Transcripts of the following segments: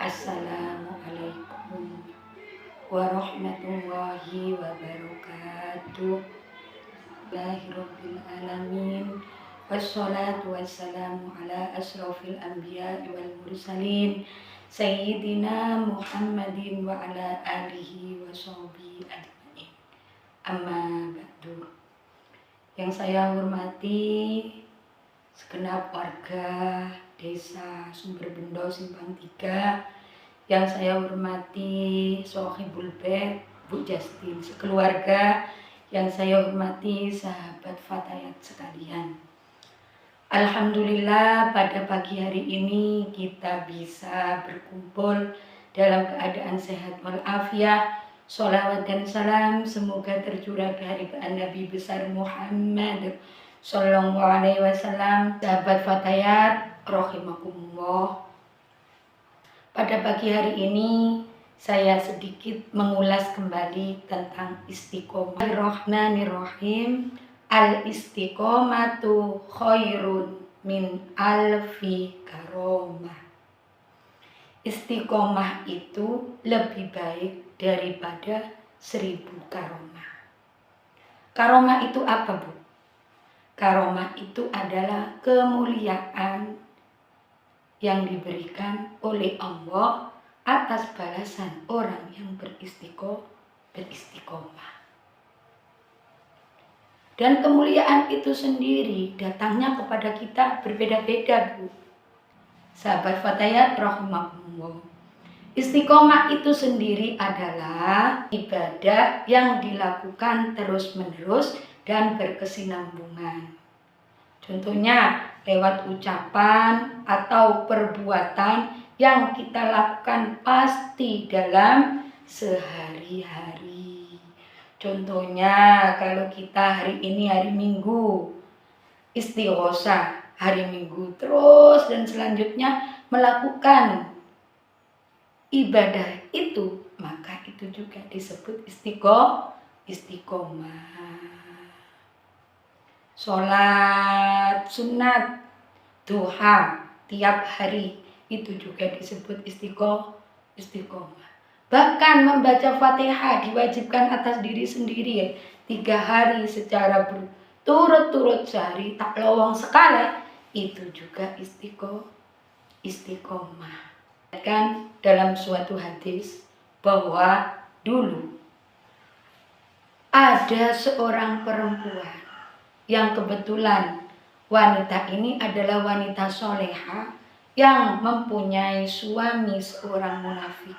Assalamualaikum warahmatullahi wabarakatuh. Bismillahirrahmanirrahim. Wassalatu wassalamu ala asrofil anbiya wal mursalin Sayyidina Muhammadin wa ala alihi wa sahbihi ajma'in. Amma ba'du. Yang saya hormati segenap warga Desa Sumberbendo Simpang 3, yang saya hormati Sohibul Bait Bu Justin sekeluarga, yang saya hormati sahabat Fatayat sekalian. Alhamdulillah pada pagi hari ini kita bisa berkumpul dalam keadaan sehat walafiat. Sholawat dan salam semoga tercurah dari Nabi besar Muhammad Sallallahu Alaihi Wasallam. Sahabat Fatayat rahimakumullah, pada pagi hari ini saya sedikit mengulas kembali tentang istiqomah. Bismillahirrahmanirrahim. Al-istiqomatu khairun min alfi karomah. Istiqomah itu lebih baik daripada 1000 karomah. Karomah itu apa, Bu? Karomah itu adalah kemuliaan yang diberikan oleh Allah atas balasan orang yang beristiqomah. Dan kemuliaan itu sendiri datangnya kepada kita berbeda-beda, Bu. Sahabat Fatayat rahimahumullah. Istiqomah itu sendiri adalah ibadah yang dilakukan terus-menerus dan berkesinambungan. Contohnya lewat ucapan atau perbuatan yang kita lakukan pasti dalam sehari-hari. Contohnya kalau kita hari ini hari Minggu istighosah hari Minggu terus dan selanjutnya melakukan ibadah itu, maka itu juga disebut istiqomah. Sholat sunat duha tiap hari itu juga disebut istiqomah. Bahkan membaca Fatihah diwajibkan atas diri sendiri 3 hari secara berturut-turut sehari tak lowong sekali, itu juga istiqomah. Kan dalam suatu hadis bahwa dulu ada seorang perempuan yang kebetulan wanita ini adalah wanita soleha yang mempunyai suami seorang munafik.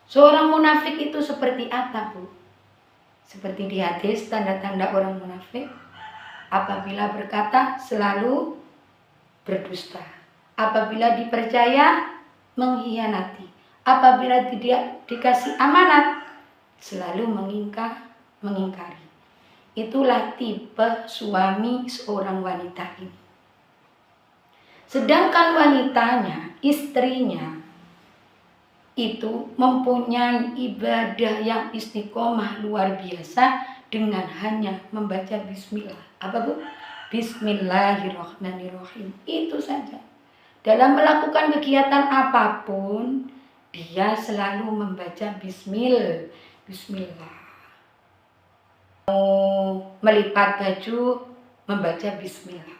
Seorang munafik itu seperti apa, Bu? Seperti di hadis, tanda-tanda orang munafik: apabila berkata selalu berdusta, apabila dipercaya mengkhianati, apabila tidak dikasih amanat selalu mengingkari. Itulah tipe suami seorang wanita ini. Sedangkan wanitanya, istrinya, itu mempunyai ibadah yang istiqomah luar biasa dengan hanya membaca bismillah. Apa, Bu? Bismillahirrahmanirrahim. Itu saja. Dalam melakukan kegiatan apapun, dia selalu membaca bismillah. Melipat baju, membaca bismillah.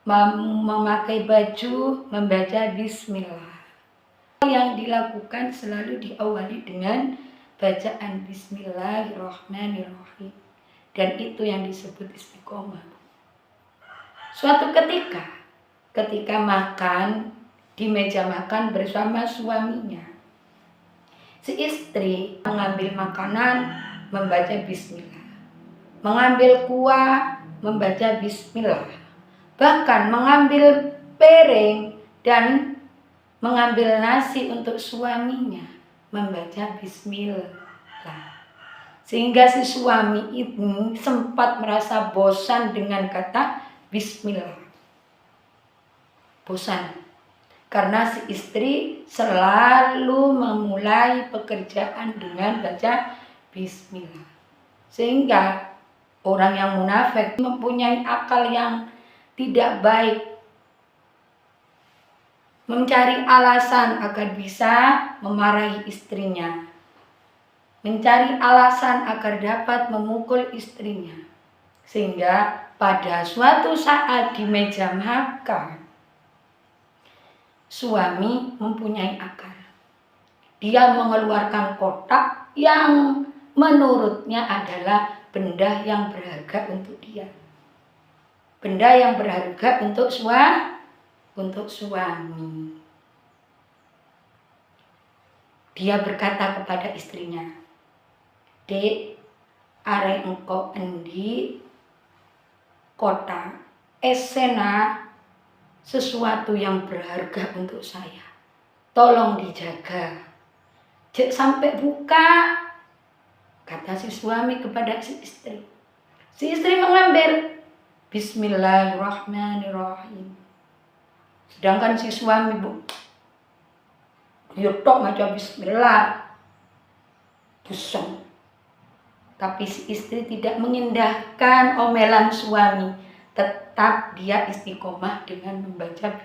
Memakai baju, membaca bismillah. Yang dilakukan selalu diawali dengan bacaan bismillahirrahmanirrahim. Dan itu yang disebut istiqomah. Suatu ketika makan di meja makan bersama suaminya, si istri mengambil makanan, membaca bismillah. Mengambil kuah, membaca bismillah. Bahkan mengambil piring dan mengambil nasi untuk suaminya, membaca bismillah. Sehingga si suami ini sempat merasa bosan dengan kata bismillah. Bosan. Karena si istri selalu memulai pekerjaan dengan baca bismillah. Sehingga orang yang munafik mempunyai akal yang tidak baik. mencari alasan agar bisa memarahi istrinya, mencari alasan agar dapat memukul istrinya, sehingga pada suatu saat di meja makan, suami mempunyai akal. Dia mengeluarkan kotak yang menurutnya adalah benda yang berharga untuk dia, benda yang berharga untuk suami. Dia berkata kepada istrinya, "Dek, arek engkau endi kotak esena sesuatu yang berharga untuk saya. Tolong dijaga. Jek sampai buka," kata si suami kepada si istri. Si istri mengambil, "Bismillahirrahmanirrahim." Sedangkan si suami tok maca bismillah, busung. Tapi si istri tidak mengindahkan omelan suami, tetap dia istiqomah dengan membaca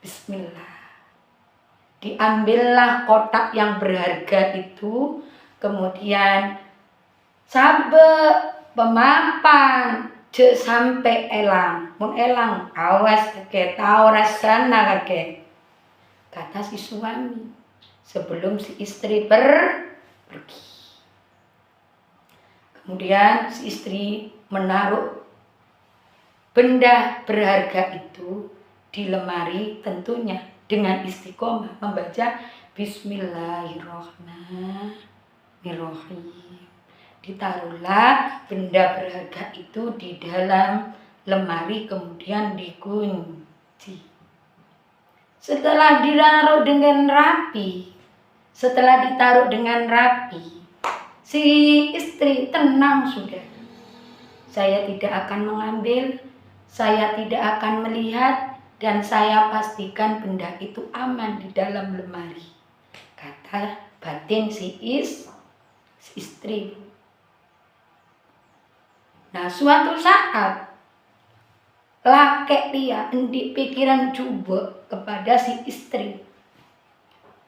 bismillah. Diambillah kotak yang berharga itu, kemudian sabe pemapan je sampai elang, mun elang awas ke tau rasana kake, kata si suami sebelum si istri pergi. Kemudian si istri menaruh benda berharga itu di lemari, tentunya dengan istiqomah membaca Bismillahirrahmanirrahim. Ditaruhlah benda berharga itu di dalam lemari, kemudian dikunci. Setelah ditaruh dengan rapi, si istri tenang sudah. Saya tidak akan mengambil, saya tidak akan melihat, dan saya pastikan benda itu aman di dalam lemari, kata batin si istri. Nah, suatu saat laki dia endi pikiran coba kepada si istri.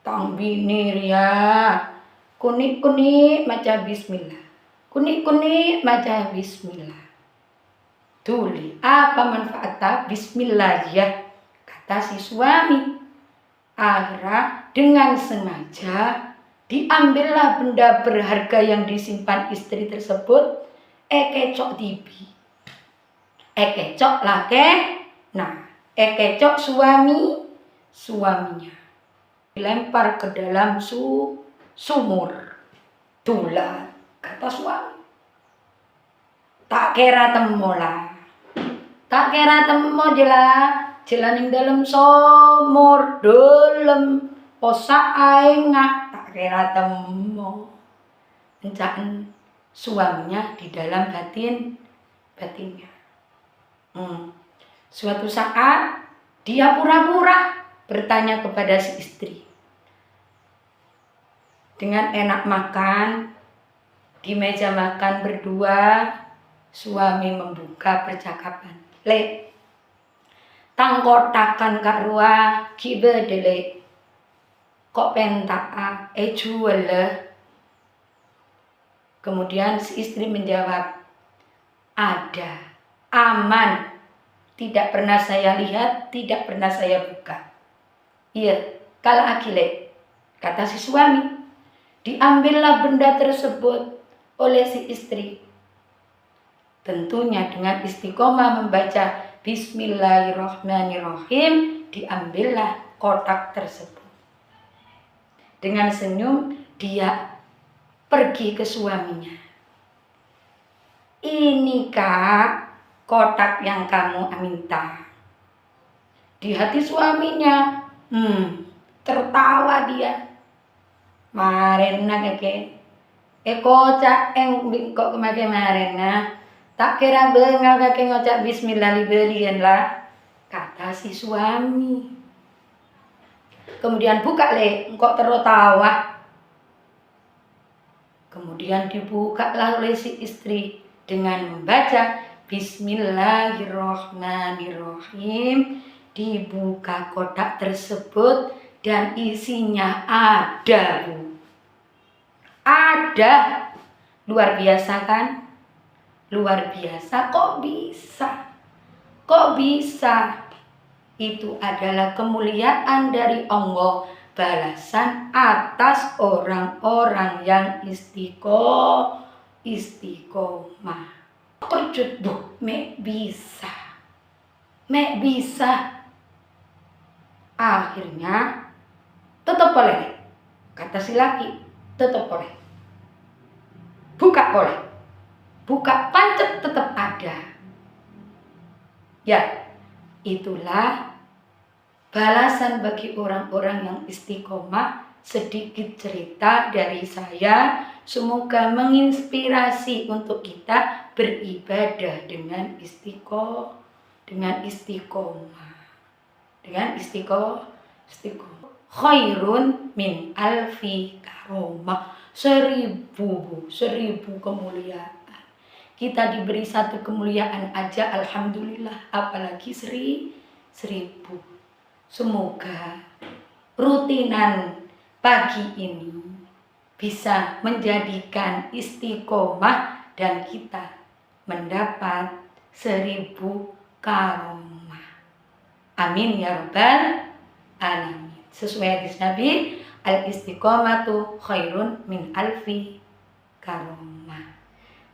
Tang bini ria, kunik maca bismillah. Kunik maca bismillah. Tuli, apa manfaatnya bismillah ya? Kata si suami. Akhirnya dengan sengaja diambillah benda berharga yang disimpan istri tersebut, ekecok tibi. Ekecok laki, nah ekecok suaminya. Dilempar ke dalam sumur. Tulah, kata suami. Tak kira temo jelah ning dalam sumur, dalam posak aengah, tak kira temo. Encakan suaminya di dalam batinnya. Suatu saat dia pura-pura bertanya kepada si istri. Dengan enak makan di meja makan berdua, suami membuka percakapan. "Lek, tang kotakan kak rua kibe dele, kok pentaa jual le?" Kemudian si istri menjawab, "Ada, aman, tidak pernah saya lihat, tidak pernah saya buka." "Iya, kalau akile," kata si suami. Diambillah benda tersebut oleh si istri. Tentunya dengan istiqomah membaca Bismillahirrahmanirrahim, diambillah kotak tersebut. Dengan senyum dia pergi ke suaminya. "Ini kak, kotak yang kamu minta." Di hati suaminya, tertawa dia. "Marena keke, kocak kok kemake marena, tak kira bengal kake ngocak bismillah libelian lah," kata si suami. Kemudian buka le, kok tertawa. Kemudian dibukalah oleh si istri dengan membaca Bismillahirrahmanirrahim. Dibuka kotak tersebut dan isinya ada, Bu. Ada. Luar biasa kan? Luar biasa. Kok bisa? Kok bisa? Itu adalah kemuliaan dari Allah, balasan atas orang-orang yang istiqomah. Terjut, Bu, mek bisa. Mek bisa. Akhirnya tetap boleh. Kata si laki, tetap boleh. Buka boleh. Buka pancet tetap ada. Ya, itulah balasan bagi orang-orang yang istiqomah. Sedikit cerita dari saya, semoga menginspirasi untuk kita beribadah dengan istiqomah. Khairun min alfi karomah. 1000 kemuliaan. Kita diberi 1 kemuliaan aja alhamdulillah, apalagi 1000. Semoga rutinan pagi ini bisa menjadikan istiqomah dan kita mendapat 1000 karomah. Amin ya rabbal alamin. Sesuai hadis Nabi, al istiqomatu khairun min alfi karomah.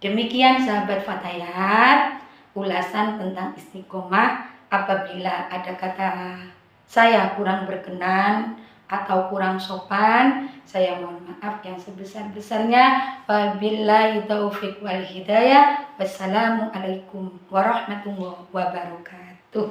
Demikian sahabat Fatayat, ulasan tentang istiqomah. Apabila ada kata saya kurang berkenan atau kurang sopan, saya mohon maaf yang sebesar-besarnya. Wabillahi taufiq wal hidayah. Wassalamualaikum warahmatullahi wabarakatuh.